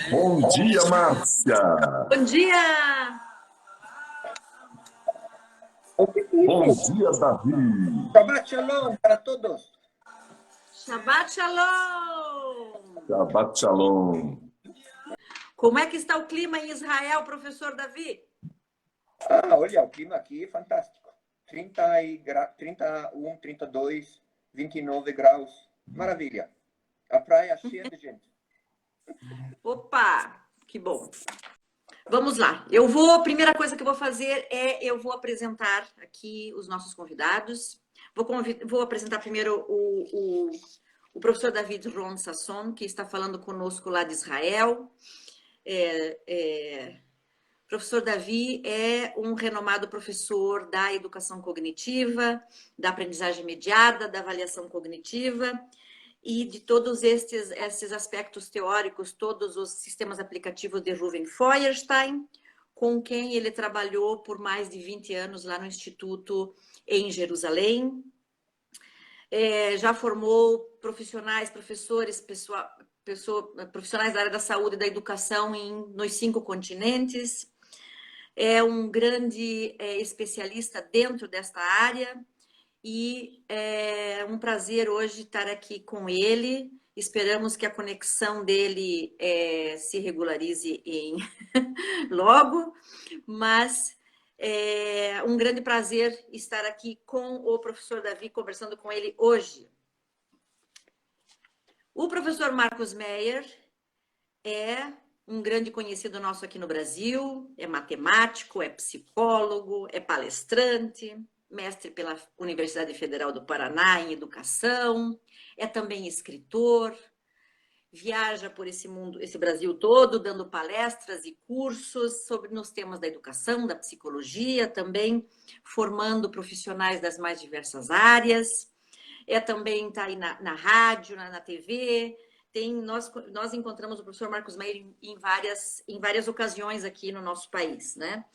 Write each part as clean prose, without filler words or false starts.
Bom dia, Márcia. Bom dia! O que é Bom isso? dia, Davi. Shabbat Shalom para todos. Shabbat Shalom! Shabbat Shalom. Como é que está o clima em Israel, professor Davi? Olha, o clima aqui é fantástico. 31, 32, 29 graus. Maravilha. A praia cheia de gente. Opa, que bom. Vamos lá. A primeira coisa que eu vou fazer eu vou apresentar aqui os nossos convidados. Vou apresentar primeiro o professor David Ron Sasson, que está falando conosco lá de Israel. Professor Davi é um renomado professor da educação cognitiva, da aprendizagem mediada, da avaliação cognitiva e de todos esses aspectos teóricos, todos os sistemas aplicativos de Ruven Feuerstein, com quem ele trabalhou por mais de 20 anos lá no Instituto em Jerusalém. Já formou profissionais, professores, profissionais da área da saúde e da educação nos 5 continentes. É um grande especialista dentro desta área e é um prazer hoje estar aqui com ele. Esperamos que a conexão dele se regularize logo, mas é um grande prazer estar aqui com o professor Davi, conversando com ele hoje. O professor Marcos Meyer é um grande conhecido nosso aqui no Brasil, é matemático, é psicólogo, é palestrante, mestre pela Universidade Federal do Paraná em educação, é também escritor, viaja por esse mundo, esse Brasil todo, dando palestras e cursos nos temas da educação, da psicologia, também formando profissionais das mais diversas áreas. Também está aí na rádio, na TV. Nós encontramos o professor Marcos Meyer em várias ocasiões aqui no nosso país, né?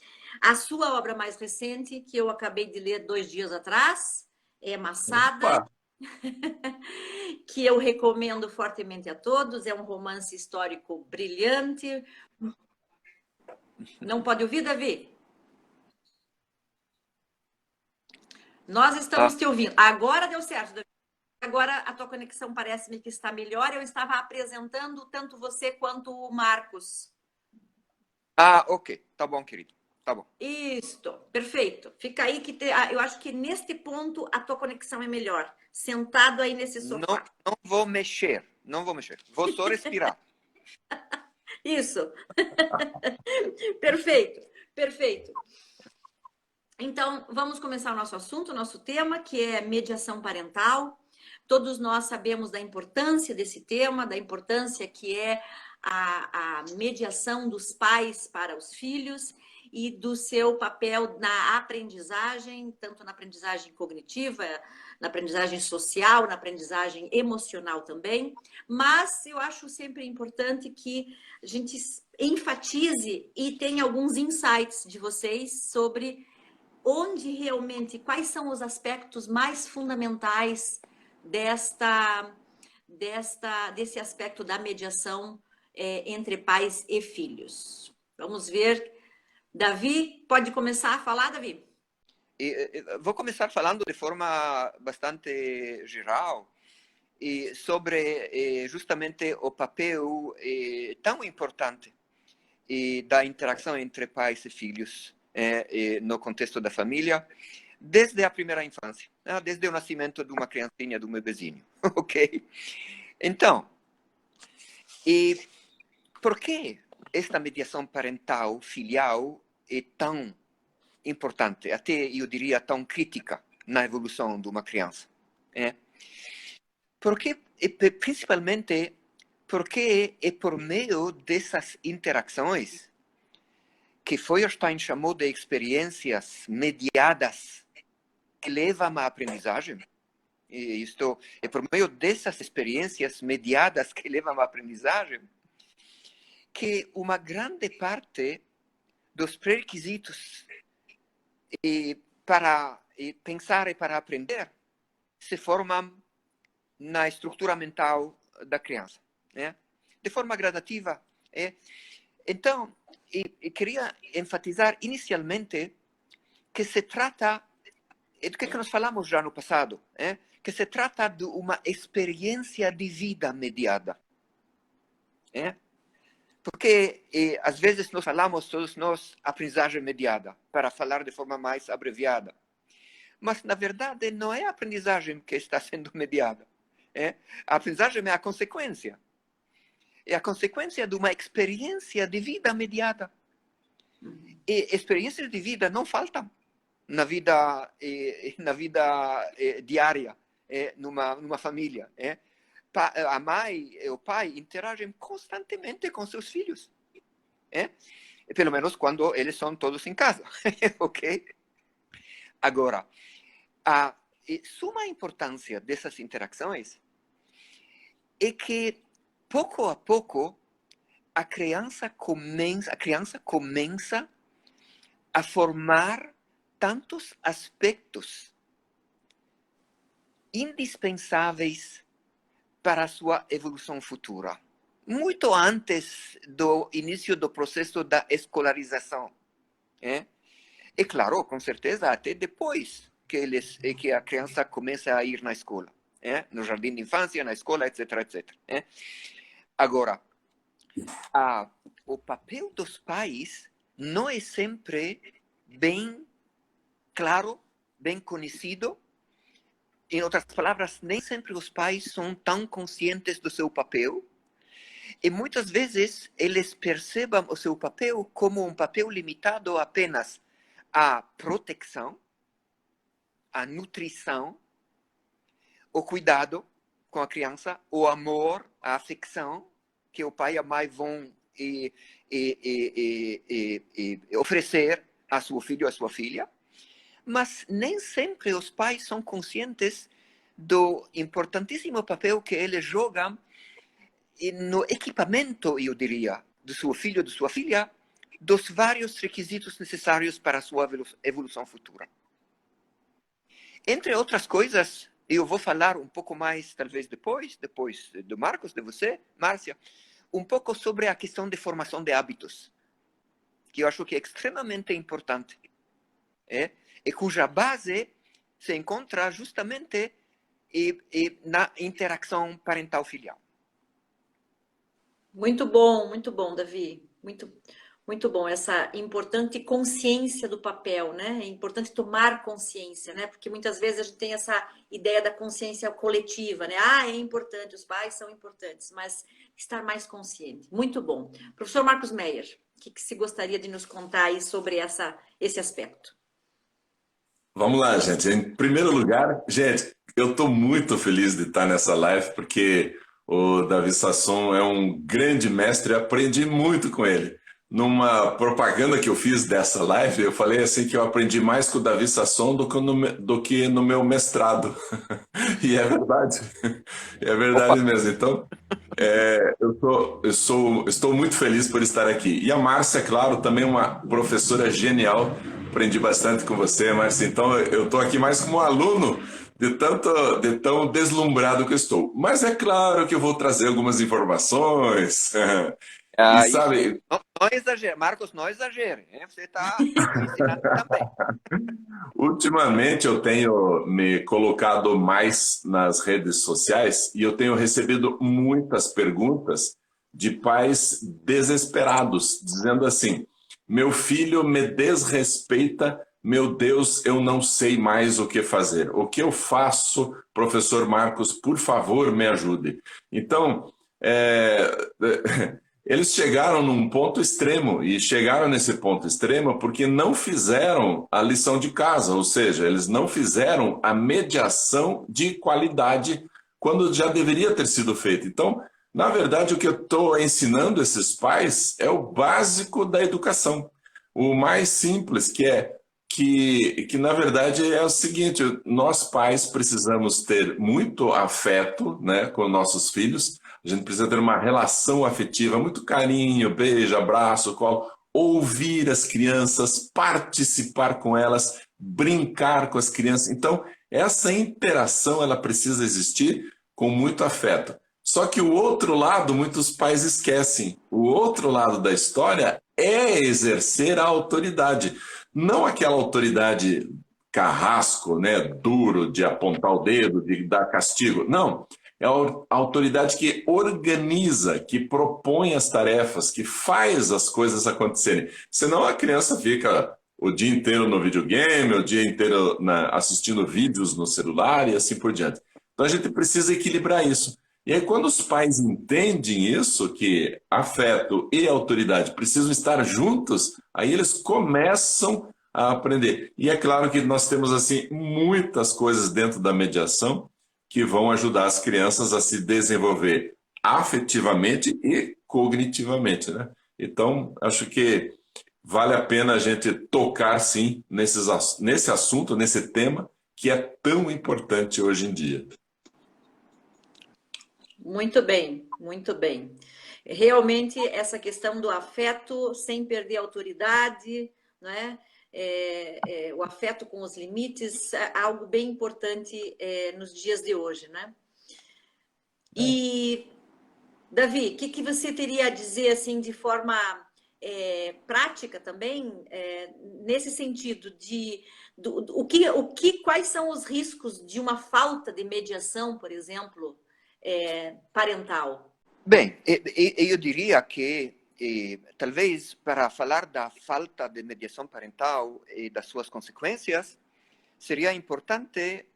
A sua obra mais recente, que eu acabei de ler 2 dias atrás, é Massada, que eu recomendo fortemente a todos. É um romance histórico brilhante. Não pode ouvir, Davi? Nós estamos te ouvindo. Agora deu certo, Davi. Agora a tua conexão parece-me que está melhor. Eu estava apresentando tanto você quanto o Marcos. Ok. Tá bom, querido. Tá bom. Isto, perfeito. Fica aí que eu acho que neste ponto a tua conexão é melhor. Sentado aí nesse sofá. Não vou mexer. Não vou mexer. Vou só respirar. Isso. Perfeito, perfeito. Então, vamos começar o nosso assunto, o nosso tema, que é mediação parental. Todos nós sabemos da importância desse tema, da importância que é a mediação dos pais para os filhos e do seu papel na aprendizagem, tanto na aprendizagem cognitiva, na aprendizagem social, na aprendizagem emocional também. Mas eu acho sempre importante que a gente enfatize e tenha alguns insights de vocês sobre onde realmente, quais são os aspectos mais fundamentais desse aspecto da mediação entre pais e filhos. Vamos ver. Davi, pode começar a falar, Davi? Vou começar falando de forma bastante geral sobre justamente o papel tão importante da interação entre pais e filhos no contexto da família, desde a primeira infância, desde o nascimento de uma criancinha, de um bebezinho, ok? Então, por que esta mediação parental, filial, é tão importante, até eu diria tão crítica na evolução de uma criança? Porque, principalmente, porque é por meio dessas interações que Feuerstein chamou de experiências mediadas que levam à aprendizagem. E isto é por meio dessas experiências mediadas que levam à aprendizagem que uma grande parte dos pré-requisitos para pensar e para aprender se formam na estrutura mental da criança, né? De forma gradativa, Então, queria enfatizar inicialmente que se trata, do que nós falamos já no passado, que se trata de uma experiência de vida mediada. Porque, às vezes, nós falamos, todos nós, aprendizagem mediada, para falar de forma mais abreviada. Mas, na verdade, não é a aprendizagem que está sendo mediada. A aprendizagem é a consequência. É a consequência de uma experiência de vida mediada. E experiências de vida não faltam na vida diária, numa família. A mãe e o pai interagem constantemente com seus filhos. Pelo menos quando eles são todos em casa. Ok? Agora, a suma importância dessas interações é que, pouco a pouco, a criança começa a formar tantos aspectos indispensáveis para a sua evolução futura, muito antes do início do processo da escolarização. E claro, com certeza, até depois que a criança começa a ir na escola, no jardim de infância, na escola, etc, etc. Agora, o papel dos pais não é sempre bem claro, bem conhecido. Em outras palavras, nem sempre os pais são tão conscientes do seu papel. E muitas vezes eles percebem o seu papel como um papel limitado apenas à proteção, à nutrição, o cuidado com a criança, o amor, a afecção que o pai e a mãe vão oferecer a seu filho ou a sua filha. Mas nem sempre os pais são conscientes do importantíssimo papel que eles jogam no equipamento, eu diria, do seu filho ou de sua filha, dos vários requisitos necessários para a sua evolução futura. Entre outras coisas, eu vou falar um pouco mais, talvez depois do Marcos, de você, Márcia, um pouco sobre a questão de formação de hábitos, que eu acho que é extremamente importante. E cuja base se encontra justamente na interação parental-filial. Muito bom, Davi. Muito bom essa importante consciência do papel, né? É importante tomar consciência, né? Porque muitas vezes a gente tem essa ideia da consciência coletiva, né? É importante, os pais são importantes, mas estar mais consciente. Muito bom. Professor Marcos Meyer, o que se gostaria de nos contar aí sobre esse aspecto? Vamos lá, gente. Em primeiro lugar, gente, eu estou muito feliz de estar nessa live, porque o Davi Sasson é um grande mestre e aprendi muito com ele. Numa propaganda que eu fiz dessa live, eu falei assim que eu aprendi mais com o Davi Sasson do que no meu mestrado. E é verdade. É verdade mesmo. Então, estou muito feliz por estar aqui. E a Márcia, claro, também uma professora genial. Aprendi bastante com você, Márcia. Então, eu estou aqui mais como aluno de tão deslumbrado que eu estou. Mas é claro que eu vou trazer algumas informações. E sabe... Não exagere, Marcos, não exagere. Você está ensinando também. Ultimamente eu tenho me colocado mais nas redes sociais e eu tenho recebido muitas perguntas de pais desesperados, dizendo assim: meu filho me desrespeita, meu Deus, eu não sei mais o que fazer. O que eu faço, professor Marcos, por favor, me ajude. Então, eles chegaram num ponto extremo, e chegaram nesse ponto extremo porque não fizeram a lição de casa, ou seja, eles não fizeram a mediação de qualidade quando já deveria ter sido feito. Então, na verdade, o que eu estou ensinando esses pais é o básico da educação, o mais simples, que na verdade é o seguinte: nós pais precisamos ter muito afeto, né, com nossos filhos. A gente precisa ter uma relação afetiva, muito carinho, beijo, abraço, colo, ouvir as crianças, participar com elas, brincar com as crianças. Então, essa interação ela precisa existir com muito afeto. Só que o outro lado, muitos pais esquecem. O outro lado da história é exercer a autoridade. Não aquela autoridade carrasco, né, duro, de apontar o dedo, de dar castigo. Não. É a autoridade que organiza, que propõe as tarefas, que faz as coisas acontecerem. Senão a criança fica o dia inteiro no videogame, o dia inteiro assistindo vídeos no celular e assim por diante. Então a gente precisa equilibrar isso. E aí, quando os pais entendem isso, que afeto e autoridade precisam estar juntos, aí eles começam a aprender. E é claro que nós temos assim muitas coisas dentro da mediação que vão ajudar as crianças a se desenvolver afetivamente e cognitivamente, né? Então, acho que vale a pena a gente tocar, sim, nesse assunto, nesse tema, que é tão importante hoje em dia. Muito bem, muito bem. Realmente, essa questão do afeto sem perder a autoridade, né? O afeto com os limites é algo bem importante nos dias de hoje, né? E, Davi, o que você teria a dizer assim de forma prática também nesse sentido de quais são os riscos de uma falta de mediação, por exemplo, parental? Bem, eu diria que talvez para falar da falta de mediação parental e das suas consequências, seria importante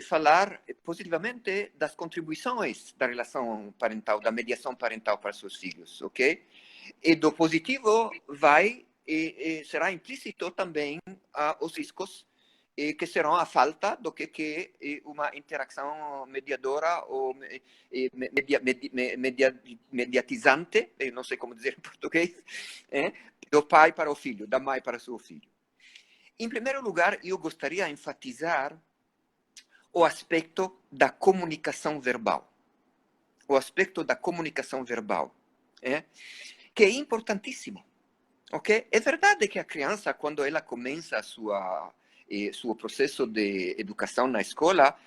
falar positivamente das contribuições da relação parental, da mediação parental para seus filhos, ok? E do positivo será implícito também os riscos que serão a falta do que uma interação mediadora ou mediatizante, eu não sei como dizer em português, do pai para o filho, da mãe para o seu filho. Em primeiro lugar, eu gostaria de enfatizar o aspecto da comunicação verbal. O aspecto da comunicação verbal, que é importantíssimo. Okay? É verdade que a criança, quando ela começa seu processo de educação na escola,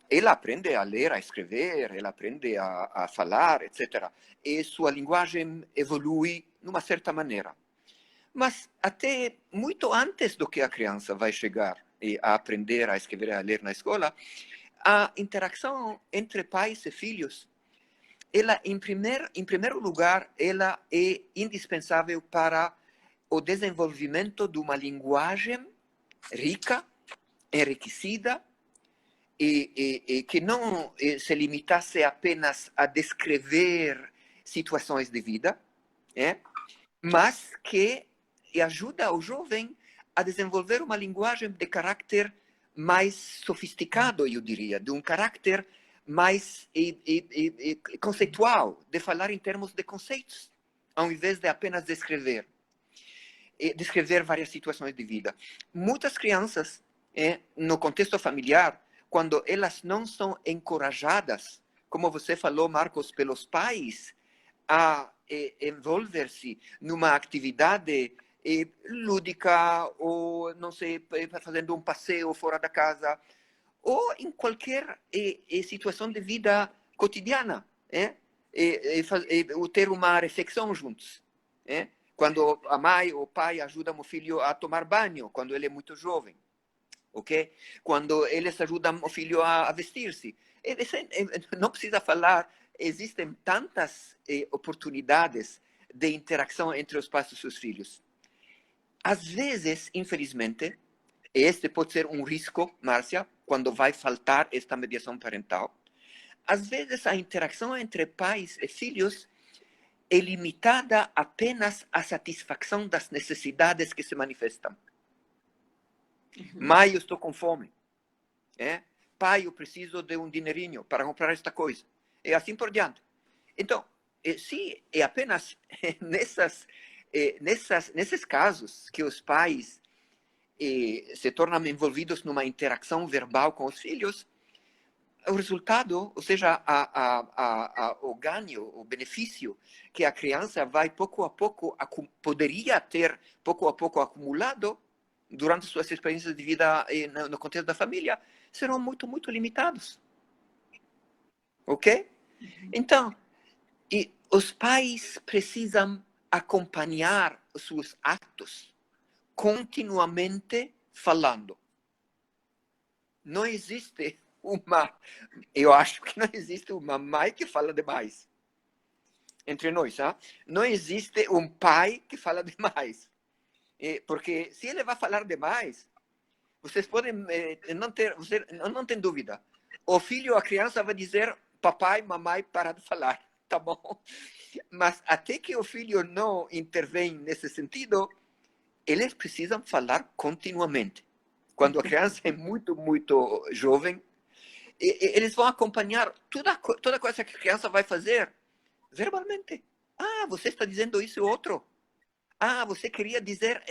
ela aprende a ler, a escrever, ela aprende a falar, etc. E sua linguagem evolui de uma certa maneira. Mas até muito antes do que a criança vai chegar a aprender a escrever e a ler na escola, a interação entre pais e filhos, ela, em primeiro lugar, ela é indispensável para o desenvolvimento de uma linguagem rica, enriquecida, e que não se limitasse apenas a descrever situações de vida, mas que ajuda o jovem a desenvolver uma linguagem de caráter mais sofisticado, eu diria, de um caráter mais conceitual, de falar em termos de conceitos, ao invés de apenas descrever várias situações de vida. Muitas crianças, no contexto familiar, quando elas não são encorajadas, como você falou, Marcos, pelos pais, a envolver-se numa atividade lúdica, ou, não sei, fazendo um passeio fora da casa, ou em qualquer situação de vida cotidiana, ter uma reflexão juntos. Quando a mãe ou o pai ajudam o filho a tomar banho, quando ele é muito jovem. Okay? Quando eles ajudam o filho a vestir-se. Não precisa falar, existem tantas oportunidades de interação entre os pais e seus filhos. Às vezes, infelizmente, este pode ser um risco, Márcia, quando vai faltar esta mediação parental. Às vezes, a interação entre pais e filhos é limitada apenas à satisfação das necessidades que se manifestam. Mãe, eu estou com fome. Pai, eu preciso de um dinheirinho para comprar esta coisa. E assim por diante. Então, se é apenas nesses casos que os pais se tornam envolvidos numa interação verbal com os filhos, o resultado, ou seja, o ganho, o benefício que a criança vai pouco a pouco, poderia ter pouco a pouco acumulado durante suas experiências de vida no contexto da família, serão muito, muito limitados. Ok? Então, e os pais precisam acompanhar os seus atos continuamente falando. Não existe eu acho que não existe uma mãe que fala demais. Entre nós, tá? Não existe um pai que fala demais. Porque se ele vai falar demais, vocês podem não tem dúvida. O filho, a criança vai dizer, papai, mamãe, para de falar, tá bom? Mas até que o filho não intervém nesse sentido, eles precisam falar continuamente. Quando a criança é muito, muito jovem, eles vão acompanhar toda coisa que a criança vai fazer verbalmente. Ah, você está dizendo isso e outro. Ah, você queria dizer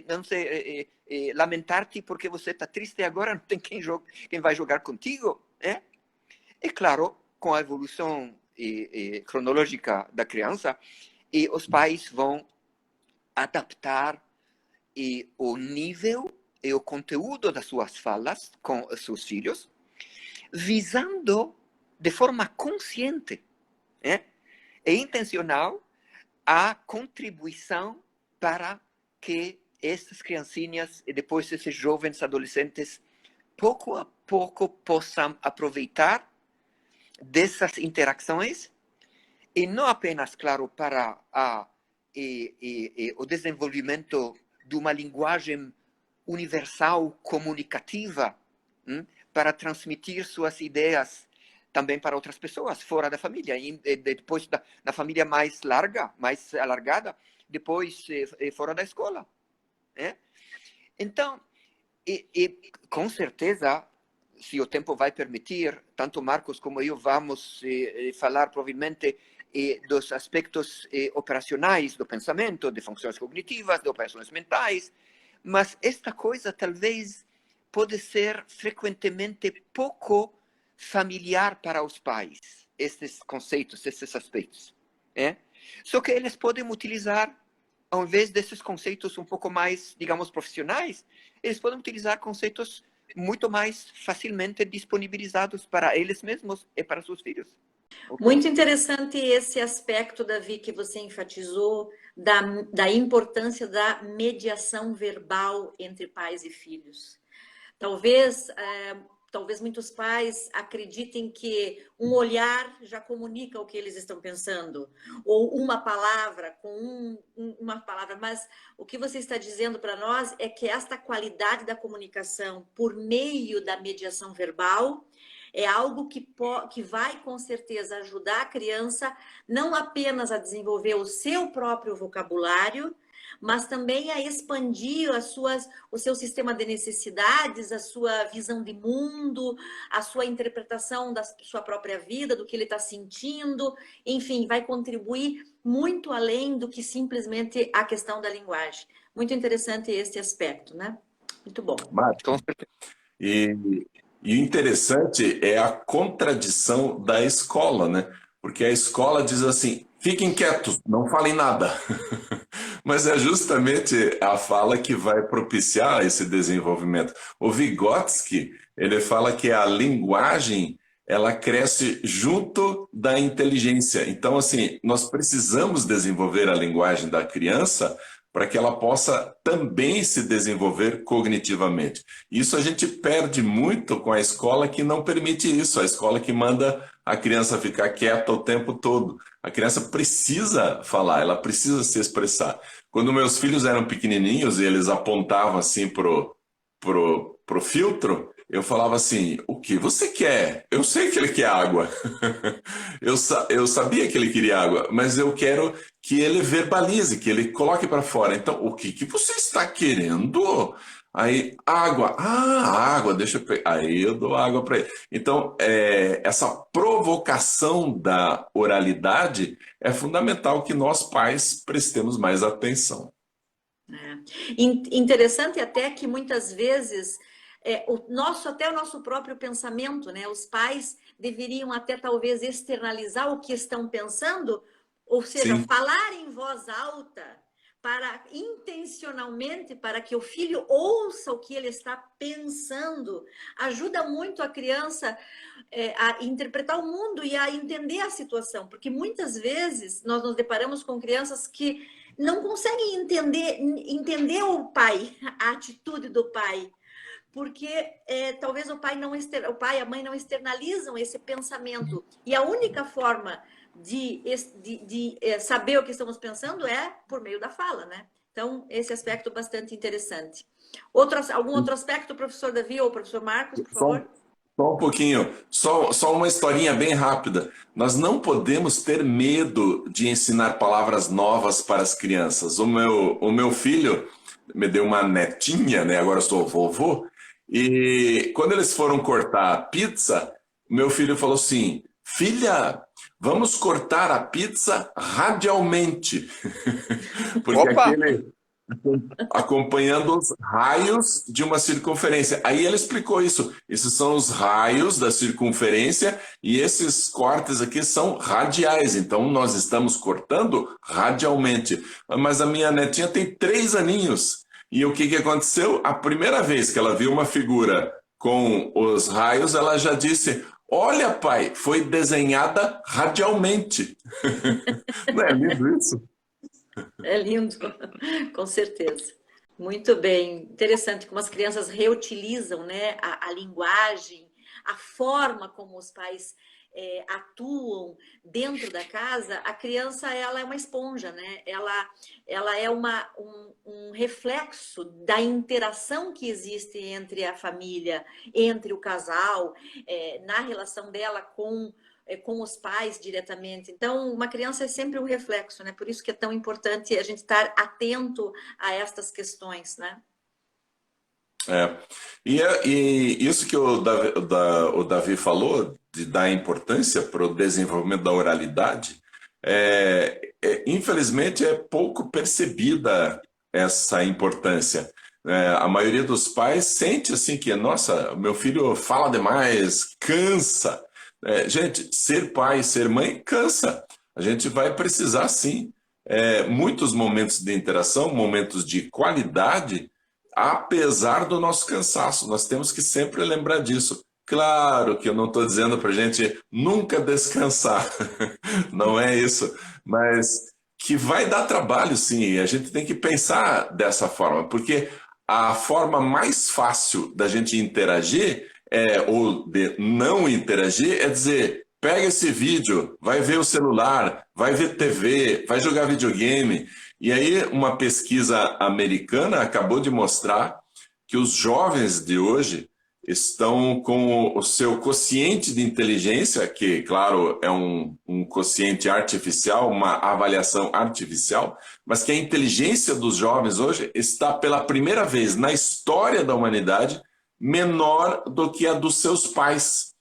não sei, lamentar-te porque você está triste agora, não tem quem vai jogar contigo. É claro, com a evolução cronológica da criança, os pais vão adaptar o nível e o conteúdo das suas falas com os seus filhos, visando de forma consciente e intencional a contribuição para que essas criancinhas e depois esses jovens adolescentes pouco a pouco possam aproveitar dessas interações e não apenas, claro, para o desenvolvimento de uma linguagem universal comunicativa, para transmitir suas ideias também para outras pessoas fora da família, e depois na família mais larga, mais alargada, depois fora da escola. Então, com certeza, se o tempo vai permitir, tanto Marcos como eu vamos falar provavelmente dos aspectos operacionais do pensamento, de funções cognitivas, de operações mentais, mas esta coisa talvez pode ser frequentemente pouco familiar para os pais, esses conceitos, esses aspectos. Só que eles podem utilizar, ao invés desses conceitos um pouco mais, digamos, profissionais, eles podem utilizar conceitos muito mais facilmente disponibilizados para eles mesmos e para seus filhos. Muito interessante esse aspecto, Davi, que você enfatizou, da importância da mediação verbal entre pais e filhos. Talvez muitos pais acreditem que um olhar já comunica o que eles estão pensando, ou uma palavra com uma palavra, mas o que você está dizendo para nós é que esta qualidade da comunicação por meio da mediação verbal é algo que vai, com certeza, ajudar a criança não apenas a desenvolver o seu próprio vocabulário, mas também a expandir o seu sistema de necessidades, a sua visão de mundo, a sua interpretação da sua própria vida, do que ele está sentindo, enfim, vai contribuir muito além do que simplesmente a questão da linguagem. Muito interessante esse aspecto, né? Muito bom. E o interessante é a contradição da escola, né? Porque a escola diz assim, fiquem quietos, não falem nada. Mas é justamente a fala que vai propiciar esse desenvolvimento. O Vygotsky, ele fala que a linguagem, ela cresce junto da inteligência. Então, assim, nós precisamos desenvolver a linguagem da criança para que ela possa também se desenvolver cognitivamente. Isso a gente perde muito com a escola que não permite isso, a escola que manda a criança ficar quieta o tempo todo. A criança precisa falar, ela precisa se expressar. Quando meus filhos eram pequenininhos e eles apontavam assim pro filtro, eu falava assim, o que você quer? Eu sei que ele quer água. Eu sabia que ele queria água, mas eu quero que ele verbalize, que ele coloque para fora. Então, o que você está querendo? Aí, água. Ah, água, deixa eu pegar. Aí eu dou água para ele. Então, essa provocação da oralidade é fundamental que nós pais prestemos mais atenção. Interessante até que muitas vezes até o nosso próprio pensamento, né? Os pais deveriam até talvez externalizar o que estão pensando, ou seja, Sim. falar em voz alta, para intencionalmente para que o filho ouça o que ele está pensando, ajuda muito a criança a interpretar o mundo e a entender a situação, porque muitas vezes nós nos deparamos com crianças que não conseguem entender o pai, a atitude do pai, porque talvez o pai e a mãe não externalizam esse pensamento, e a única forma de saber o que estamos pensando é por meio da fala, né? Então, esse aspecto bastante interessante. Algum outro aspecto, professor Davi ou professor Marcos, por favor? Só um pouquinho, só uma historinha bem rápida. Nós não podemos ter medo de ensinar palavras novas para as crianças. O meu filho me deu uma netinha, né? Agora eu sou vovô. E quando eles foram cortar a pizza, meu filho falou assim: filha, vamos cortar a pizza radialmente. Porque Opa! acompanhando os raios de uma circunferência. Aí ele explicou isso. Esses são os raios da circunferência e esses cortes aqui são radiais. Então nós estamos cortando radialmente. Mas a minha netinha tem 3 aninhos. E o que aconteceu? A primeira vez que ela viu uma figura com os raios, ela já disse: olha, pai, foi desenhada radialmente. Não é lindo isso? É lindo, com certeza. Muito bem, interessante como as crianças reutilizam, né, a linguagem, a forma como os pais atuam dentro da casa. A criança, ela é uma esponja, né? Ela é um reflexo da interação que existe entre a família, entre o casal, na relação dela com os pais diretamente. Então, uma criança é sempre um reflexo, né? Por isso que é tão importante a gente estar atento a estas questões, né? E isso que o Davi falou, de dar importância para o desenvolvimento da oralidade, infelizmente é pouco percebida essa importância. A maioria dos pais sente assim que, nossa, meu filho fala demais, cansa. Gente, ser pai, ser mãe, cansa. A gente vai precisar, sim, muitos momentos de interação, momentos de qualidade, apesar do nosso cansaço. Nós temos que sempre lembrar disso. Claro que eu não estou dizendo para a gente nunca descansar, não é isso, mas que vai dar trabalho, sim, e a gente tem que pensar dessa forma, porque a forma mais fácil da gente interagir ou de não interagir é dizer: pega esse vídeo, vai ver o celular, vai ver TV, vai jogar videogame. E aí uma pesquisa americana acabou de mostrar que os jovens de hoje estão com o seu quociente de inteligência, que, claro, é um quociente artificial, uma avaliação artificial, mas que a inteligência dos jovens hoje está pela primeira vez na história da humanidade menor do que a dos seus pais.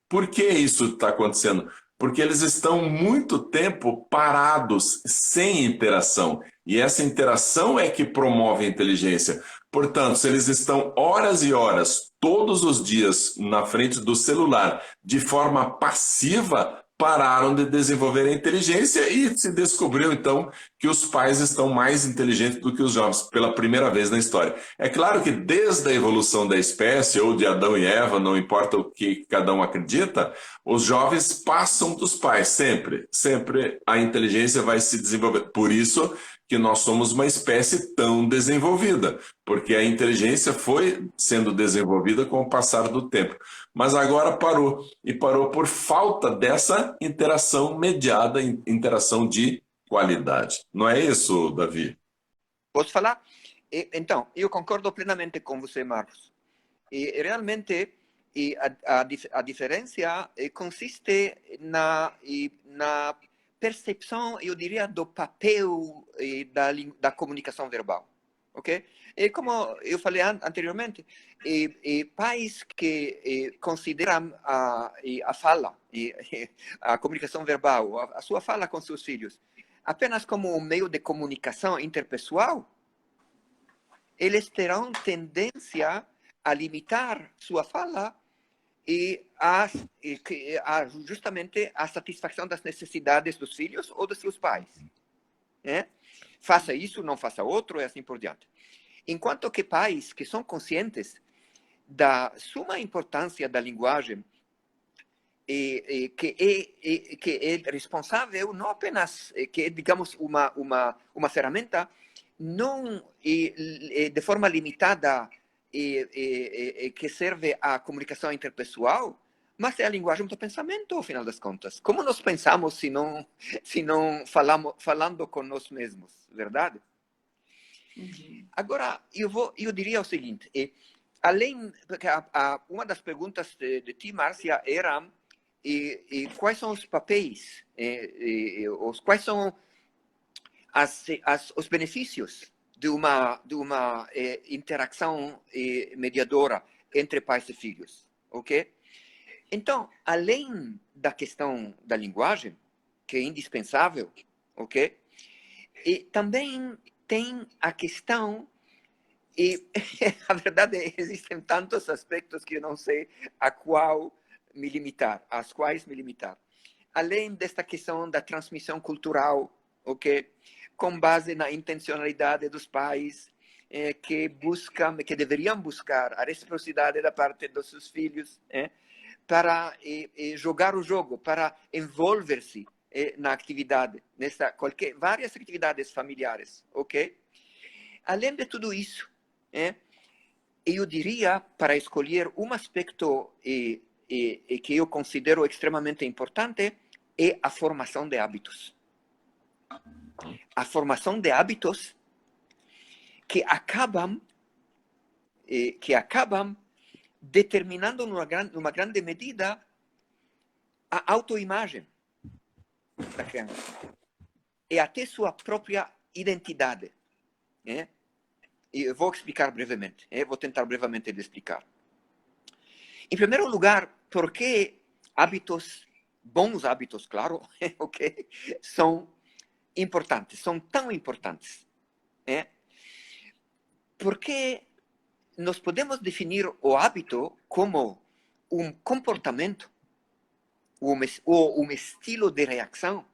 Por que isso está acontecendo? Porque eles estão muito tempo parados, sem interação. E essa interação é que promove a inteligência. Portanto, se eles estão horas e horas, todos os dias, na frente do celular, de forma passiva, pararam de desenvolver a inteligência e se descobriu, então, que os pais estão mais inteligentes do que os jovens, pela primeira vez na história. É claro que desde a evolução da espécie, ou de Adão e Eva, não importa o que cada um acredita, os jovens passam dos pais, sempre. Sempre a inteligência vai se desenvolver. Por isso que nós somos uma espécie tão desenvolvida, porque a inteligência foi sendo desenvolvida com o passar do tempo. Mas agora parou, e parou por falta dessa interação mediada, interação de qualidade. Não é isso, Davi? Posso falar? Então, eu concordo plenamente com você, Marcos. E realmente a diferença consiste na percepção, eu diria, do papel da comunicação verbal, ok? E como eu falei anteriormente, pais que consideram a fala, a comunicação verbal, a sua fala com seus filhos, apenas como um meio de comunicação interpessoal, eles terão tendência a limitar sua fala e justamente a satisfação das necessidades dos filhos ou dos seus pais. faça isso, não faça outro, e assim por diante. Enquanto que pais que são conscientes da suma importância da linguagem, que é responsável não apenas, que é, digamos, uma ferramenta não de forma limitada que serve à comunicação interpessoal, mas é a linguagem do pensamento, ao final das contas. Como nós pensamos se não falando com nós mesmos, verdade? Uhum. Agora, eu diria o seguinte, além, porque uma das perguntas de ti, Márcia, era quais são os papéis, quais são os benefícios de uma interação mediadora entre pais e filhos, ok? Então, além da questão da linguagem, que é indispensável, ok? E também tem a questão, e a verdade é que existem tantos aspectos que eu não sei aos quais me limitar. Além desta questão da transmissão cultural, ok? Com base na intencionalidade dos pais, que deveriam buscar a reciprocidade da parte dos seus filhos, para jogar o jogo, para envolver-se na atividade, várias atividades familiares, ok? Além de tudo isso, eu diria, para escolher um aspecto que eu considero extremamente importante, é a formação de hábitos. A formação de hábitos que acabam determinando, numa grande medida, a autoimagem da criança e até sua própria identidade. Eu vou explicar brevemente. Vou tentar brevemente explicar. Em primeiro lugar, por que bons hábitos, claro, okay, são importantes, são tão importantes? Porque nós podemos definir o hábito como um comportamento ou um estilo de reação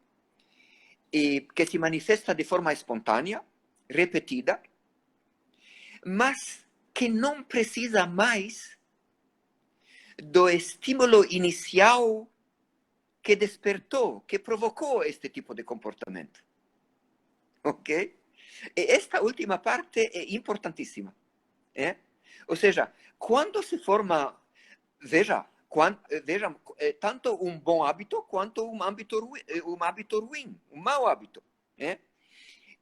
que se manifesta de forma espontânea, repetida, mas que não precisa mais do estímulo inicial que despertou, que provocou este tipo de comportamento. Ok? E esta última parte é importantíssima. Ou seja, quando se forma, veja, tanto um bom hábito quanto um hábito ruim, um mau hábito.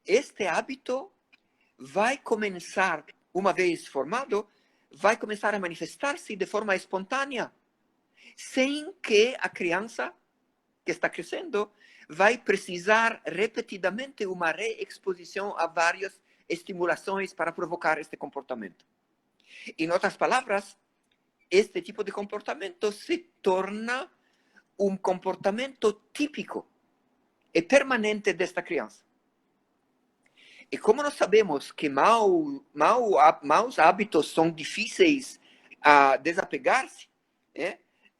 Este hábito vai começar, uma vez formado, vai começar a manifestar-se de forma espontânea, sem que a criança que está crescendo vai precisar repetidamente uma reexposição a várias estimulações para provocar este comportamento. Em outras palavras, este tipo de comportamento se torna um comportamento típico e permanente desta criança. E como nós sabemos que maus hábitos são difíceis a desapegar-se,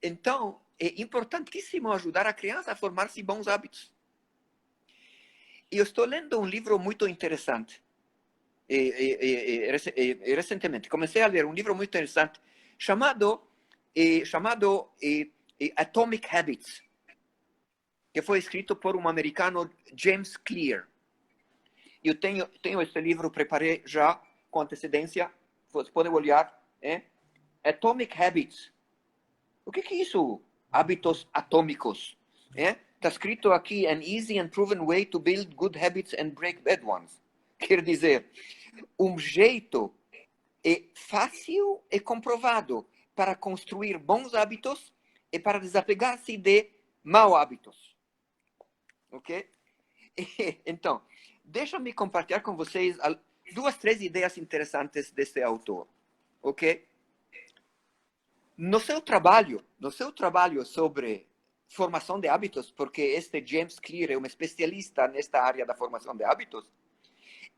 então é importantíssimo ajudar a criança a formar-se bons hábitos. E eu estou lendo um livro muito interessante. Recentemente comecei a ler um livro muito interessante chamado Atomic Habits, que foi escrito por um americano, James Clear. Eu tenho este livro, preparei já com antecedência, vocês podem olhar. Atomic Habits. O que é isso? Hábitos atômicos. Está escrito aqui: an easy and proven way to build good habits and break bad ones. Quer dizer, um jeito fácil e comprovado para construir bons hábitos e para desapegar-se de maus hábitos. Ok? Então, deixa-me compartilhar com vocês 2, 3 ideias interessantes deste autor. Ok? No seu trabalho sobre formação de hábitos, porque este James Clear é um especialista nesta área da formação de hábitos,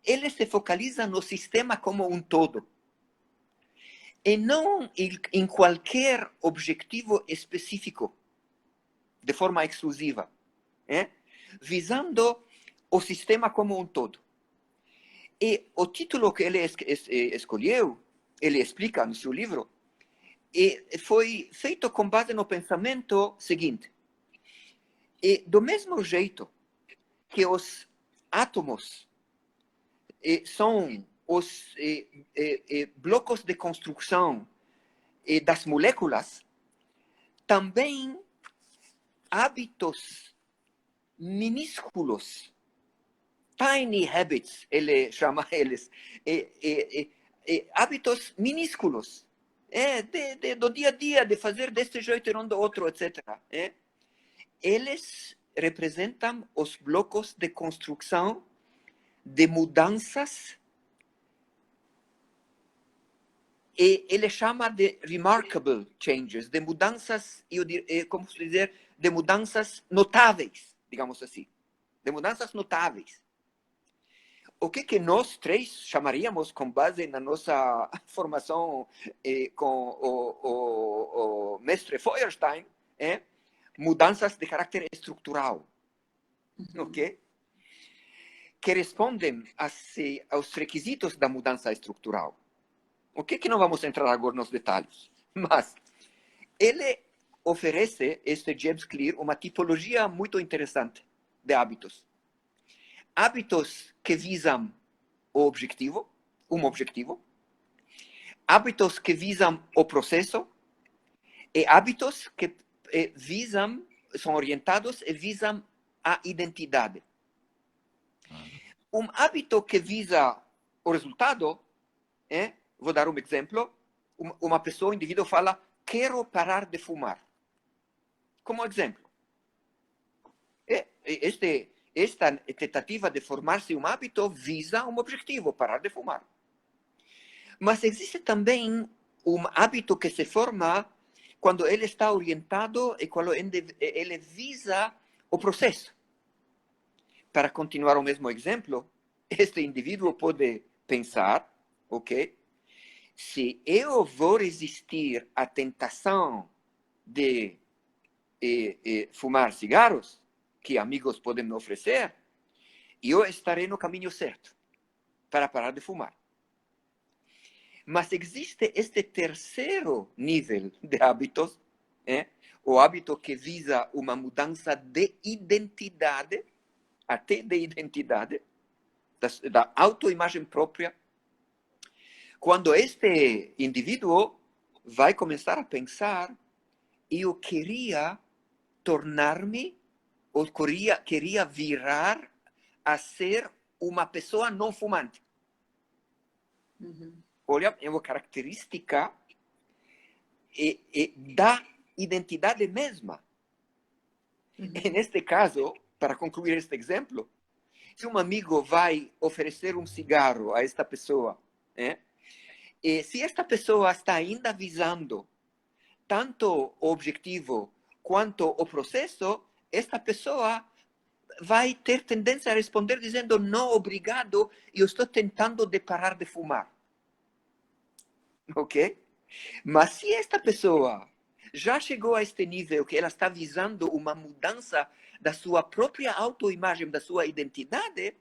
ele se focaliza no sistema como um todo e não em qualquer objetivo específico de forma exclusiva, visando o sistema como um todo. E o título que ele escolheu, ele explica no seu livro, foi feito com base no pensamento seguinte. E do mesmo jeito que os átomos são os blocos de construção das moléculas, também hábitos minúsculos, tiny habits, ele chama eles, hábitos minúsculos, do dia a dia, de fazer deste jeito e não do outro, etc. Eles representam os blocos de construção de mudanças, e ele chama de remarkable changes, de mudanças, como se dizer, de mudanças notáveis, digamos assim, de mudanças notáveis. O que nós três chamaríamos, com base na nossa formação com o mestre Feuerstein, mudanças de caráter estrutural, ok? Que respondem aos requisitos da mudança estrutural. Ok? Que não vamos entrar agora nos detalhes. Mas ele oferece, James Clear, uma tipologia muito interessante de hábitos. Hábitos que visam um objetivo, hábitos que visam o processo, e hábitos que são orientados e visam a identidade. Um hábito que visa o resultado, vou dar um exemplo, uma pessoa, um indivíduo fala, quero parar de fumar. Como exemplo. Esta tentativa de formar-se um hábito visa um objetivo, parar de fumar. Mas existe também um hábito que se forma quando ele está orientado e quando ele visa o processo. Para continuar o mesmo exemplo, este indivíduo pode pensar, ok, se eu vou resistir à tentação de fumar cigarros, que amigos podem me oferecer, eu estarei no caminho certo para parar de fumar. Mas existe este terceiro nível de hábitos, o hábito que visa uma mudança de identidade, até de identidade, da autoimagem própria, quando este indivíduo vai começar a pensar, eu queria tornar-me, ou queria virar a ser uma pessoa não fumante. Olha, é uma característica da identidade mesma. E neste caso, para concluir este exemplo, se um amigo vai oferecer um cigarro a esta pessoa, e se esta pessoa está ainda visando tanto o objetivo quanto o processo, esta pessoa vai ter tendência a responder dizendo, não, obrigado, eu estou tentando de parar de fumar. Ok? Mas se esta pessoa já chegou a este nível que ela está visando uma mudança da sua própria autoimagem, da sua identidade,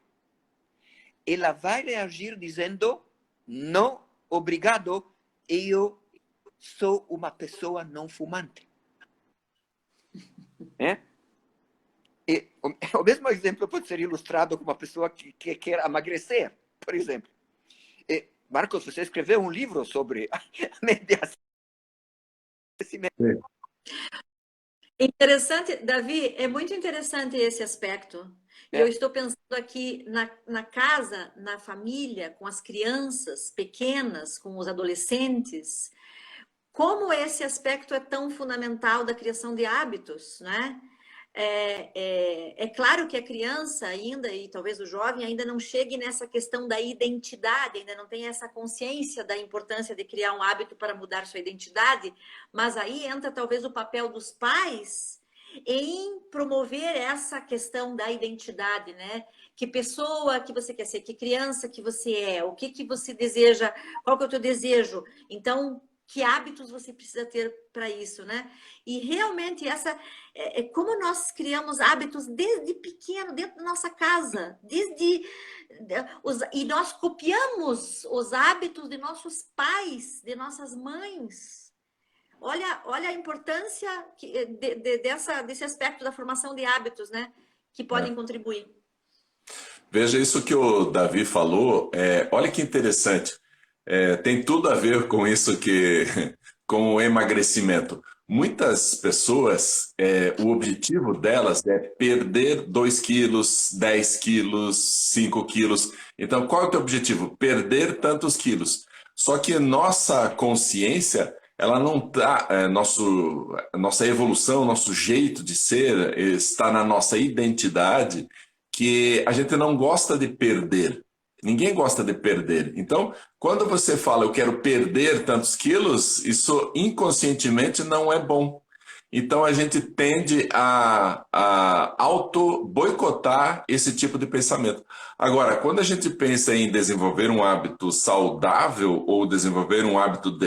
ela vai reagir dizendo, não, obrigado, eu sou uma pessoa não fumante. O mesmo exemplo pode ser ilustrado com uma pessoa que quer emagrecer, por exemplo. Marcos, você escreveu um livro sobre a mediação. Interessante, Davi, é muito interessante esse aspecto. Eu estou pensando aqui na casa, na família, com as crianças pequenas, com os adolescentes, como esse aspecto é tão fundamental da criação de hábitos, né? É claro que a criança ainda, e talvez o jovem, ainda não chegue nessa questão da identidade, ainda não tem essa consciência da importância de criar um hábito para mudar sua identidade, mas aí entra talvez o papel dos pais em promover essa questão da identidade, né? Que pessoa que você quer ser, que criança que você é, o que você deseja, qual que é o teu desejo. Então, que hábitos você precisa ter para isso, né? E realmente essa é como nós criamos hábitos desde pequeno dentro da nossa casa, e nós copiamos os hábitos de nossos pais, de nossas mães. Olha a importância desse aspecto da formação de hábitos, né? Que podem contribuir. Veja isso que o Davi falou. Olha que interessante. Tem tudo a ver com isso com o emagrecimento. Muitas pessoas, o objetivo delas é perder 2 quilos, 10 quilos, 5 quilos. Então, qual é o teu objetivo? Perder tantos quilos. Só que nossa consciência, ela não está, nossa evolução, nosso jeito de ser está na nossa identidade, que a gente não gosta de perder. Ninguém gosta de perder. Então, quando você fala eu quero perder tantos quilos, isso inconscientemente não é bom. Então a gente tende a auto-boicotar esse tipo de pensamento. Agora, quando a gente pensa em desenvolver um hábito saudável ou desenvolver um hábito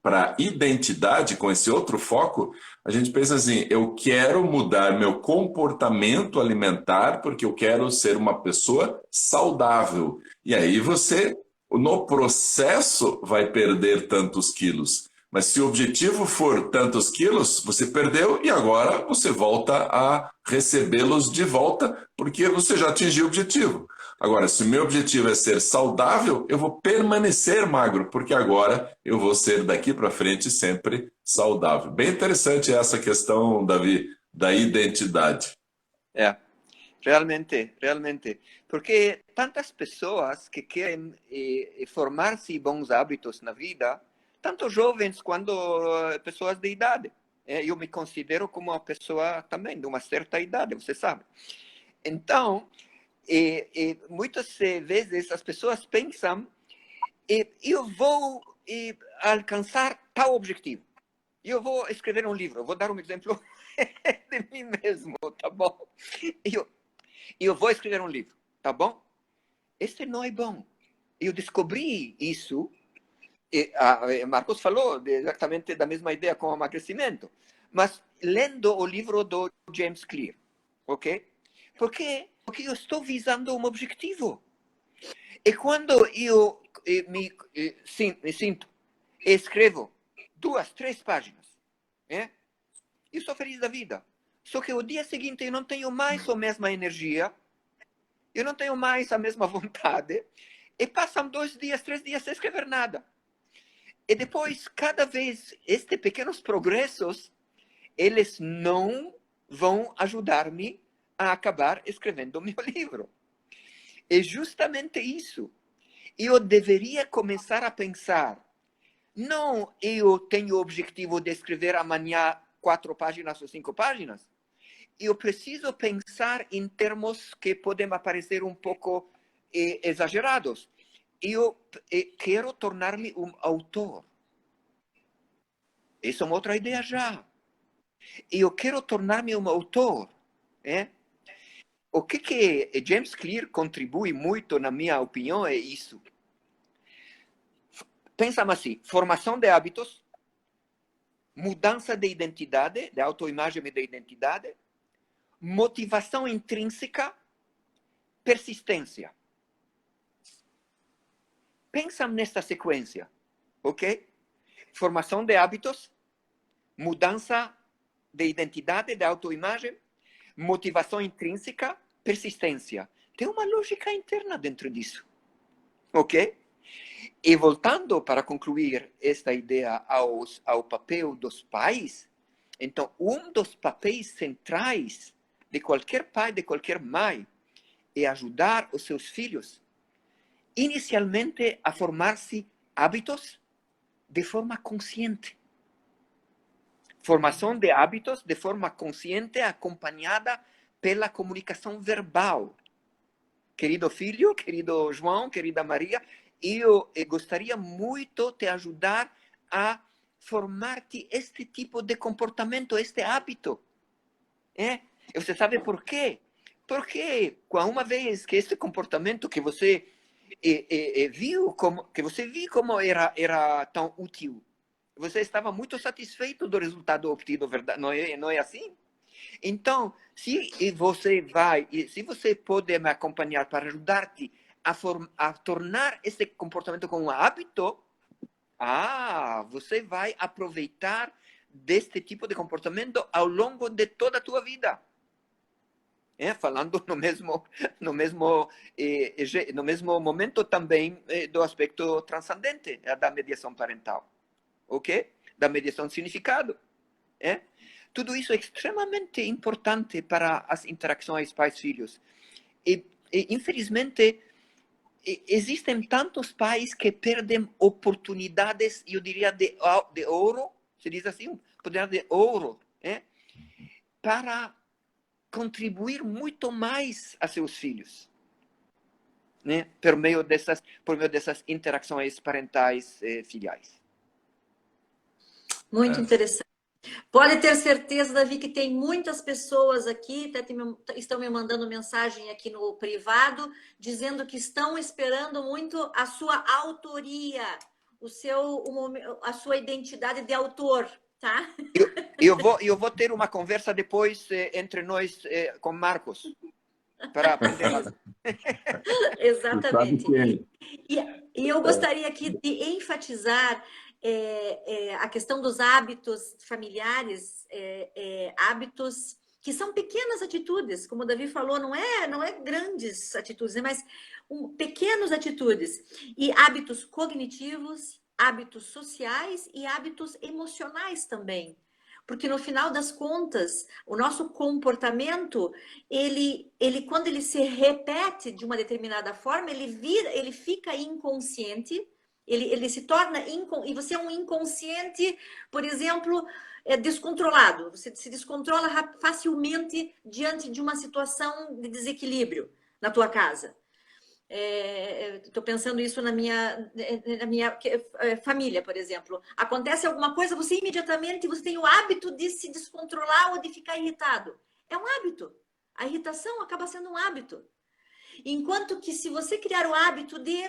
para identidade com esse outro foco, a gente pensa assim, eu quero mudar meu comportamento alimentar porque eu quero ser uma pessoa saudável. E aí você, no processo, vai perder tantos quilos. Mas se o objetivo for tantos quilos, você perdeu e agora você volta a recebê-los de volta porque você já atingiu o objetivo. Agora, se o meu objetivo é ser saudável, eu vou permanecer magro, porque agora eu vou ser daqui para frente sempre saudável. Bem interessante essa questão, Davi, da identidade. Realmente, realmente. Porque tantas pessoas que querem formar-se bons hábitos na vida, tanto jovens quanto pessoas de idade. Eu me considero como uma pessoa também de uma certa idade, você sabe. Então, muitas vezes as pessoas pensam, eu vou alcançar tal objetivo. Eu vou escrever um livro. Vou dar um exemplo de mim mesmo, tá bom? Eu vou escrever um livro, tá bom? Este não é bom. Eu descobri isso. Marcos falou exatamente da mesma ideia com o emagrecimento, mas lendo o livro do James Clear, ok? Porque eu estou visando um objetivo. E quando eu me sinto, escrevo 2, 3 páginas, eu sou feliz da vida. Só que o dia seguinte eu não tenho mais a mesma energia, eu não tenho mais a mesma vontade, e passam 2 dias, 3 dias sem escrever nada. E depois, cada vez, estes pequenos progressos, eles não vão ajudar-me a acabar escrevendo meu livro. É justamente isso. Eu deveria começar a pensar, não eu tenho o objetivo de escrever amanhã 4 páginas ou 5 páginas. Eu preciso pensar em termos que podem parecer um pouco exagerados. Eu quero tornar-me um autor. Essa é uma outra ideia já. Eu quero tornar-me um autor. O que James Clear contribui muito, na minha opinião, é isso. Pensamos assim, formação de hábitos, mudança de identidade, de autoimagem e de identidade, motivação intrínseca, persistência. Pensa nesta sequência, ok? Formação de hábitos, mudança de identidade, de autoimagem, motivação intrínseca, persistência. Tem uma lógica interna dentro disso, ok? E voltando para concluir esta ideia ao papel dos pais, então, um dos papéis centrais de qualquer pai, de qualquer mãe, é ajudar os seus filhos inicialmente a formar-se hábitos de forma consciente. Formação de hábitos de forma consciente acompanhada pela comunicação verbal. Querido filho, querido João, querida Maria, eu gostaria muito de te ajudar a formar-te este tipo de comportamento, este hábito. E você sabe por quê? Porque uma vez que este comportamento que você viu como era tão útil você estava muito satisfeito do resultado obtido, verdade? Não é assim? Então, se você pode me acompanhar para ajudar-te a tornar esse comportamento como um hábito, você vai aproveitar deste tipo de comportamento ao longo de toda a tua vida. Falando no mesmo momento também do aspecto transcendente da mediação parental, ok? Da mediação de significado. Tudo isso é extremamente importante para as interações pais-filhos. E, infelizmente, existem tantos pais que perdem oportunidades, eu diria, de ouro, se diz assim, oportunidade de ouro, para contribuir muito mais a seus filhos, por meio dessas interações parentais filiais. Muito interessante. Pode ter certeza, Davi, que tem muitas pessoas aqui, estão me mandando mensagem aqui no privado, dizendo que estão esperando muito a sua autoria, a sua identidade de autor, tá? Eu vou ter uma conversa depois entre nós com Marcos, para aprender mais. Exatamente. E eu gostaria aqui de enfatizar a questão dos hábitos familiares, hábitos que são pequenas atitudes, como o Davi falou, não é grandes atitudes, mas pequenas atitudes. E hábitos cognitivos, hábitos sociais e hábitos emocionais também. Porque no final das contas, o nosso comportamento, quando ele se repete de uma determinada forma, ele fica inconsciente, ele se torna e você é um inconsciente, por exemplo, descontrolado. Você se descontrola facilmente diante de uma situação de desequilíbrio na tua casa. Estou pensando isso na minha família, por exemplo. Acontece alguma coisa, você imediatamente tem o hábito de se descontrolar ou de ficar irritado. É um hábito. A irritação acaba sendo um hábito. Enquanto que se você criar o hábito de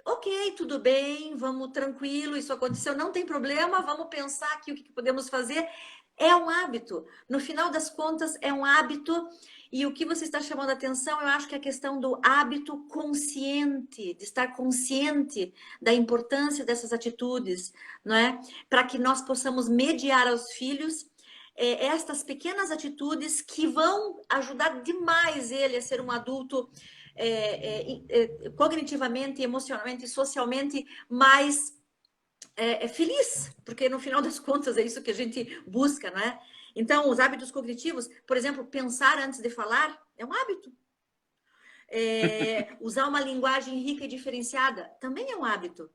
ok, tudo bem, vamos tranquilo, isso aconteceu, não tem problema, vamos pensar aqui o que podemos fazer. É um hábito. No final das contas, é um hábito. E o que você está chamando a atenção, eu acho que é a questão do hábito consciente, de estar consciente da importância dessas atitudes, não é? Para que nós possamos mediar aos filhos estas pequenas atitudes que vão ajudar demais ele a ser um adulto cognitivamente, emocionalmente, socialmente mais feliz, porque no final das contas é isso que a gente busca, não é? Então, os hábitos cognitivos, por exemplo, pensar antes de falar é um hábito. Usar uma linguagem rica e diferenciada também é um hábito.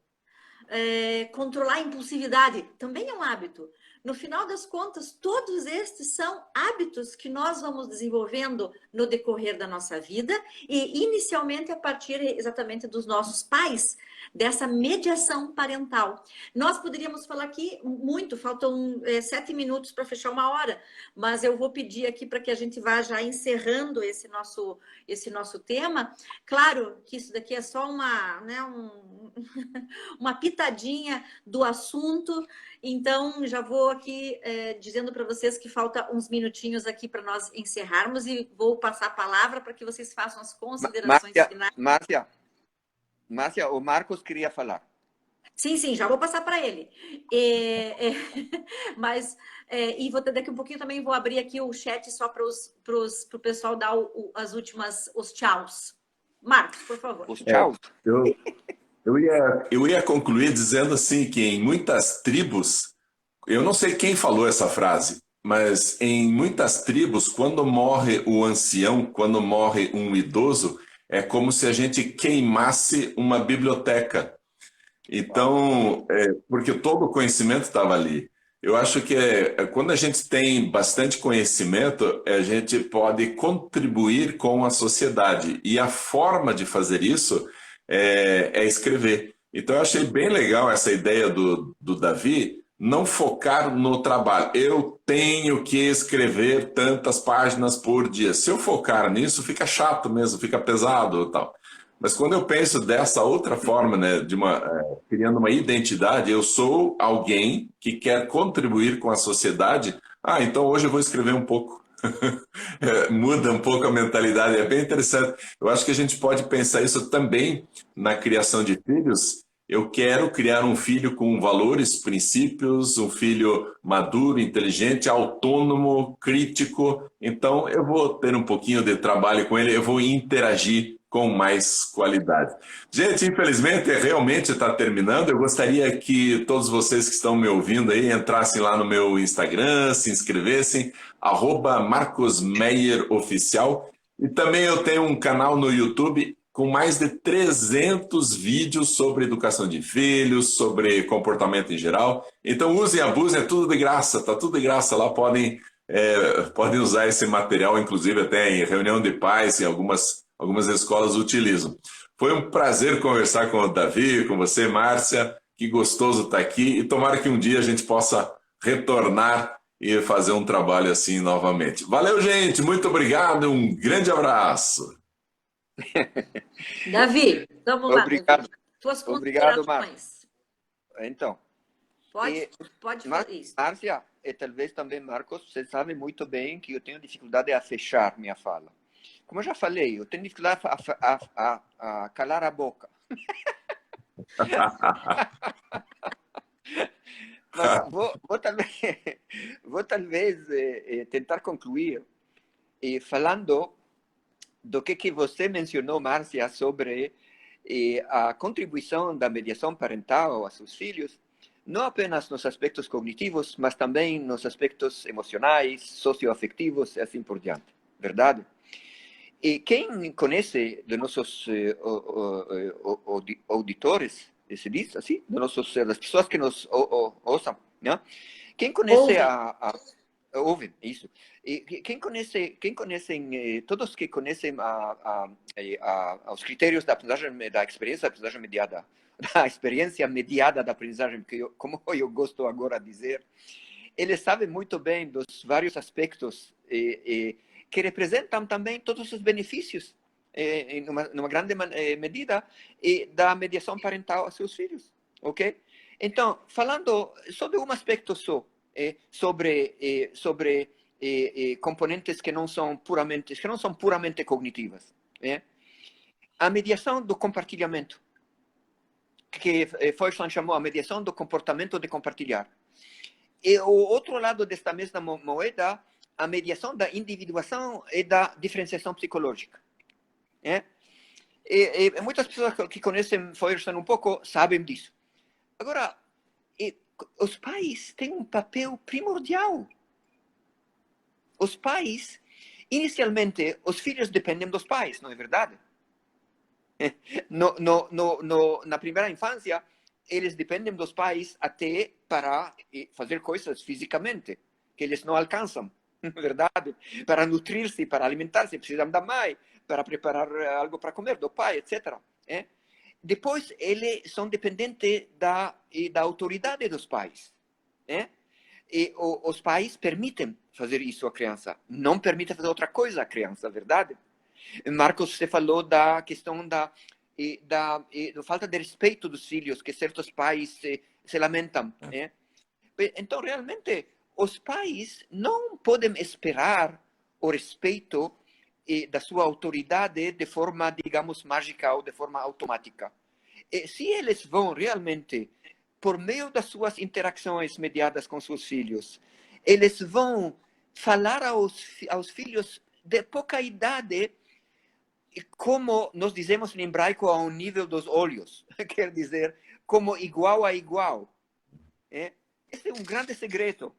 Controlar a impulsividade também é um hábito. No final das contas, todos estes são hábitos que nós vamos desenvolvendo no decorrer da nossa vida e inicialmente a partir exatamente dos nossos pais, dessa mediação parental. Nós poderíamos falar aqui muito, faltam 7 minutos para fechar 1 hora, mas eu vou pedir aqui para que a gente vá já encerrando esse nosso tema. Claro que isso daqui é só uma pitadinha do assunto, então já vou aqui dizendo para vocês que falta uns minutinhos aqui para nós encerrarmos e vou passar a palavra para que vocês façam as considerações finais. Márcia, o Marcos queria falar. Sim, já vou passar para ele. Mas, e vou daqui um pouquinho também vou abrir aqui o chat só para o pessoal dar os tchauz. Marcos, por favor. Os tchauz. Eu ia concluir dizendo assim que em muitas tribos, eu não sei quem falou essa frase, mas em muitas tribos, quando morre o ancião, quando morre um idoso, é como se a gente queimasse uma biblioteca. Então, porque todo o conhecimento estava ali. Eu acho que quando a gente tem bastante conhecimento, a gente pode contribuir com a sociedade. E a forma de fazer isso é escrever. Então, eu achei bem legal essa ideia do Davi, não focar no trabalho. Eu tenho que escrever tantas páginas por dia. Se eu focar nisso, fica chato mesmo, fica pesado e tal. Mas quando eu penso dessa outra forma, né, criando uma identidade, eu sou alguém que quer contribuir com a sociedade. Ah, então hoje eu vou escrever um pouco. Muda um pouco a mentalidade, é bem interessante. Eu acho que a gente pode pensar isso também na criação de filhos. Eu quero criar um filho com valores, princípios, um filho maduro, inteligente, autônomo, crítico. Então, eu vou ter um pouquinho de trabalho com ele, eu vou interagir com mais qualidade. Gente, infelizmente, realmente está terminando. Eu gostaria que todos vocês que estão me ouvindo aí entrassem lá no meu Instagram, se inscrevessem, Marcos Meyer Oficial. E também eu tenho um canal no YouTube com mais de 300 vídeos sobre educação de filhos, sobre comportamento em geral. Então usem, abusem, é tudo de graça, tá tudo de graça lá, podem usar esse material, inclusive até em reunião de pais, em algumas escolas utilizam. Foi um prazer conversar com o Davi, com você, Márcia, que gostoso estar aqui, e tomara que um dia a gente possa retornar e fazer um trabalho assim novamente. Valeu, gente, muito obrigado, um grande abraço. Davi, vamos lá, Obrigado. Davi. Tuas Obrigado, Marcos. considerações. Então, Pode fazer isso. Márcia, e talvez também, Marcos, você sabe muito bem que eu tenho dificuldade a fechar minha fala. Como eu já falei, eu tenho dificuldade a calar a boca. Mas vou talvez tentar concluir falando do que você mencionou, Márcia, sobre a contribuição da mediação parental a seus filhos, não apenas nos aspectos cognitivos, mas também nos aspectos emocionais, socioafetivos e assim por diante. Verdade? E quem conhece de nossos auditores, se diz assim, das pessoas que nos ouçam, né? Quem conhece ouvem isso. E quem conhecem, todos que conhecem os critérios da aprendizagem, da experiência da aprendizagem mediada, da experiência mediada da aprendizagem, como eu gosto agora de dizer, eles sabem muito bem dos vários aspectos que representam também todos os benefícios, numa grande medida, da mediação parental a seus filhos, ok? Então, falando sobre um aspecto só, sobre componentes que não são puramente cognitivas, a mediação do compartilhamento, que Feuerstein chamou a mediação do comportamento de compartilhar. E o outro lado desta mesma moeda, a mediação da individuação e da diferenciação psicológica. Muitas pessoas que conhecem Feuerstein um pouco sabem disso. Agora, os pais têm um papel primordial. Os pais, inicialmente, os filhos dependem dos pais, não é verdade? Na primeira infância, eles dependem dos pais até para fazer coisas fisicamente, que eles não alcançam, não é verdade? Para nutrir-se, para alimentar-se, precisam da mãe, para preparar algo para comer, do pai, etc. Depois, eles são dependentes da autoridade dos pais. E os pais permitem fazer isso à criança, não permitem fazer outra coisa à criança, verdade? Marcos, você falou da questão da falta de respeito dos filhos, que certos pais se lamentam. Então, realmente, os pais não podem esperar o respeito da sua autoridade de forma, digamos, mágica ou de forma automática. Se eles vão realmente, por meio das suas interações mediadas com seus filhos, eles vão falar aos filhos de pouca idade, como nós dizemos em hebraico, ao nível dos olhos, quer dizer, como igual a igual. Esse é um grande segredo.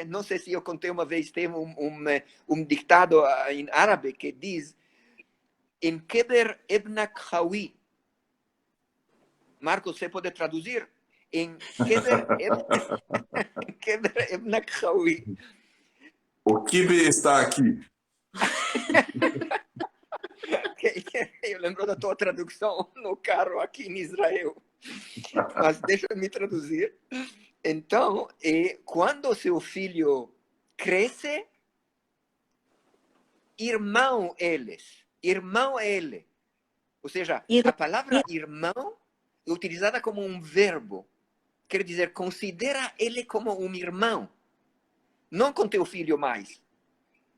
Não sei se eu contei uma vez, tem um ditado em árabe que diz: "Em keber ebnak hawi". Marcos, você pode traduzir? Em keber ebnak hawi. O Kibe está aqui. Eu lembro da tua tradução no carro aqui em Israel. Mas deixa eu me traduzir. Então, quando seu filho cresce, irmão ele, Ou seja, Ir- a palavra irmão é utilizada como um verbo. Quer dizer, considera ele como um irmão, não com teu filho mais.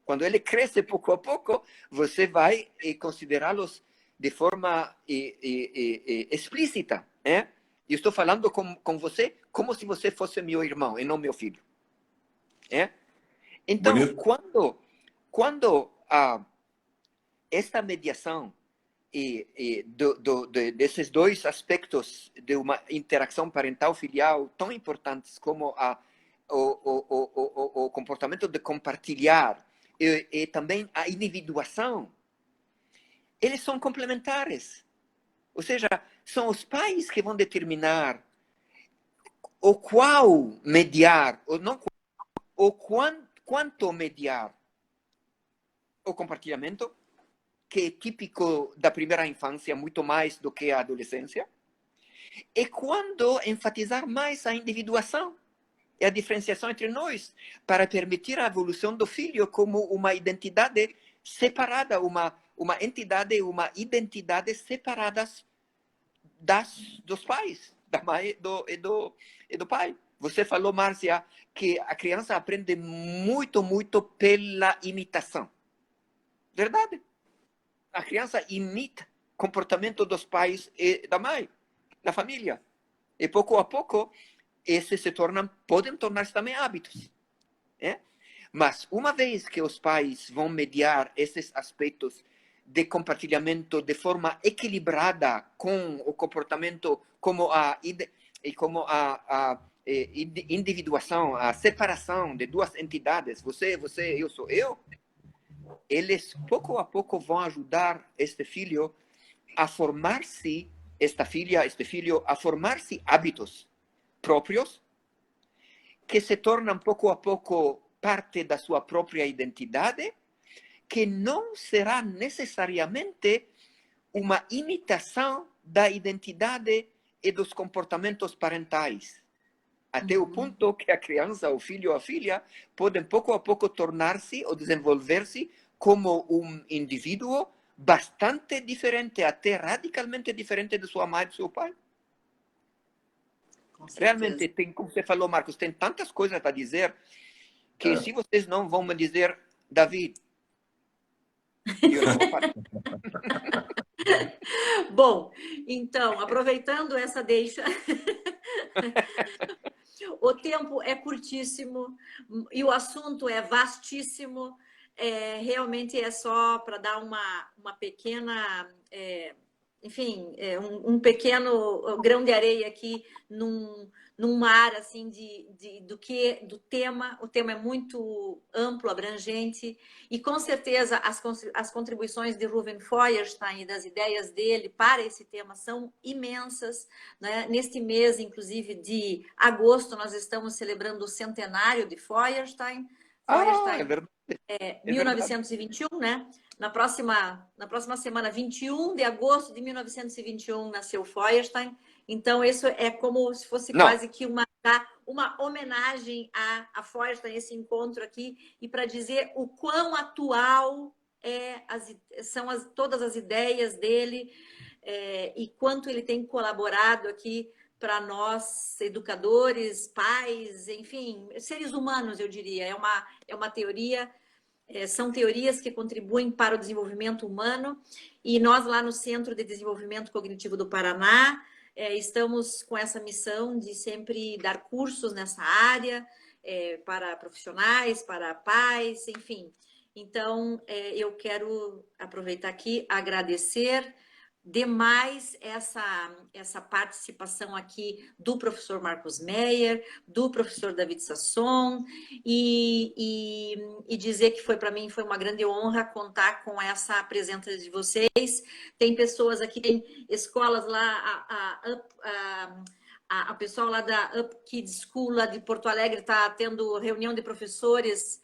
Quando ele cresce pouco a pouco, você vai considerá-los de forma explícita. Eu estou falando com você como se você fosse meu irmão e não meu filho. Então, Bonito. quando esta mediação desses dois aspectos de uma interação parental-filial tão importantes como o comportamento de compartilhar e também a individuação, eles são complementares. Ou seja, são os pais que vão determinar o qual mediar, ou não, ou quanto mediar o compartilhamento, que é típico da primeira infância, muito mais do que a adolescência, e quando enfatizar mais a individuação e a diferenciação entre nós, para permitir a evolução do filho como uma identidade separada, uma entidade, uma identidade separadas dos pais, da mãe e do pai. Você falou, Márcia, que a criança aprende muito, muito pela imitação. Verdade. A criança imita o comportamento dos pais e da mãe, da família. E pouco a pouco, esses podem tornar-se também hábitos. Mas uma vez que os pais vão mediar esses aspectos de compartilhamento de forma equilibrada com o comportamento, como a individuação, a separação de duas entidades, você, eu sou eu, eles pouco a pouco vão ajudar este filho a formar-se, esta filha, este filho, a formar-se hábitos próprios que se tornam pouco a pouco parte da sua própria identidade, que não será necessariamente uma imitação da identidade e dos comportamentos parentais. Até o ponto que a criança, o filho ou a filha podem pouco a pouco tornar-se ou desenvolver-se como um indivíduo bastante diferente, até radicalmente diferente de sua mãe e do seu pai. Realmente, tem, como você falou, Marcos, tem tantas coisas a dizer que se vocês não vão me dizer, David, eu não vou parar. Bom, então, aproveitando essa deixa, o tempo é curtíssimo e o assunto é vastíssimo. Realmente é só para dar uma pequena, enfim, um pequeno grão de areia aqui num mar assim do tema. O tema é muito amplo, abrangente, e com certeza as contribuições de Ruven Feuerstein e das ideias dele para esse tema são imensas, né? Neste mês, inclusive, de agosto, nós estamos celebrando o centenário de Feuerstein. É verdade. 1921, né? Na próxima semana, 21 de agosto de 1921, nasceu Feuerstein. Então, isso é como se fosse quase que uma homenagem a Feuerstein, esse encontro aqui, e para dizer o quão atual são todas as ideias dele e quanto ele tem colaborado aqui para nós, educadores, pais, enfim, seres humanos, eu diria. É uma teoria... São teorias que contribuem para o desenvolvimento humano, e nós lá no Centro de Desenvolvimento Cognitivo do Paraná estamos com essa missão de sempre dar cursos nessa área para profissionais, para pais, enfim. Então, eu quero aproveitar aqui, agradecer demais essa participação aqui do professor Marcos Meyer, do professor David Sasson, e dizer que para mim foi uma grande honra contar com essa presença de vocês. Tem pessoas aqui, tem escolas lá, a pessoal lá da Up Kids School lá de Porto Alegre está tendo reunião de professores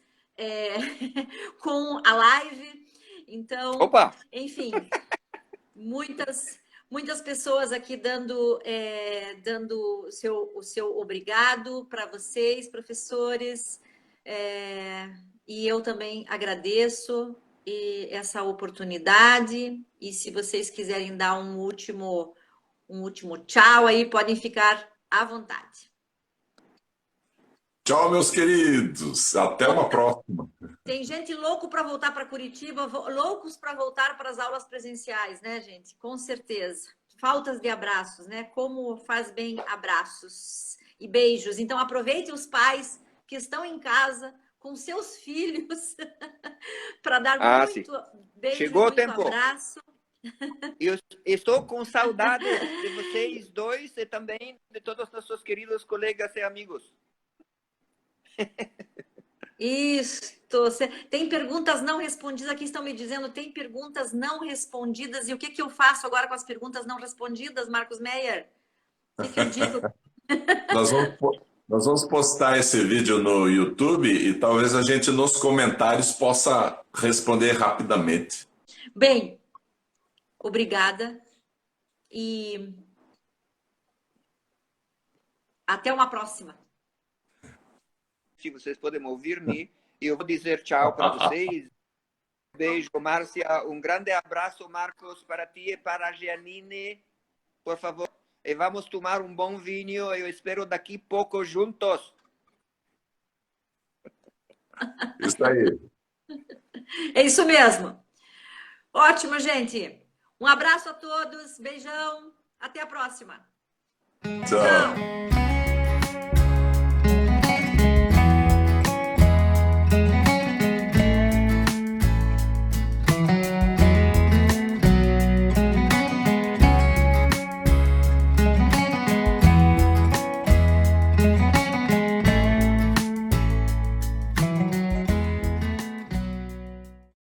com a live. Então, enfim... Muitas pessoas aqui dando o seu obrigado para vocês, professores, e eu também agradeço essa oportunidade. E se vocês quiserem dar um último tchau aí, podem ficar à vontade. Tchau, meus queridos. Até uma próxima. Tem gente louco para voltar para Curitiba, loucos para voltar para as aulas presenciais, né, gente? Com certeza. Faltas de abraços, né? Como faz bem abraços e beijos. Então, aproveitem os pais que estão em casa com seus filhos para dar muito beijo Chegou e muito o tempo. abraço. Eu estou com saudade de vocês dois e também de todos os nossos queridos colegas e amigos. Isso. Tem perguntas não respondidas. Aqui estão me dizendo, tem perguntas não respondidas. E o que eu faço agora com as perguntas não respondidas, Marcos Meyer? O que eu digo? Nós vamos postar esse vídeo no YouTube e talvez a gente nos comentários possa responder rapidamente. Bem, obrigada e até uma próxima. Se vocês podem ouvir-me, eu vou dizer tchau para vocês. Beijo, Márcia. Um grande abraço, Marcos, para ti e para a Giannine. Por favor, e vamos tomar um bom vinho. Eu espero daqui pouco juntos. Isso aí. É isso mesmo. Ótimo, gente. Um abraço a todos. Beijão. Até a próxima. Tchau.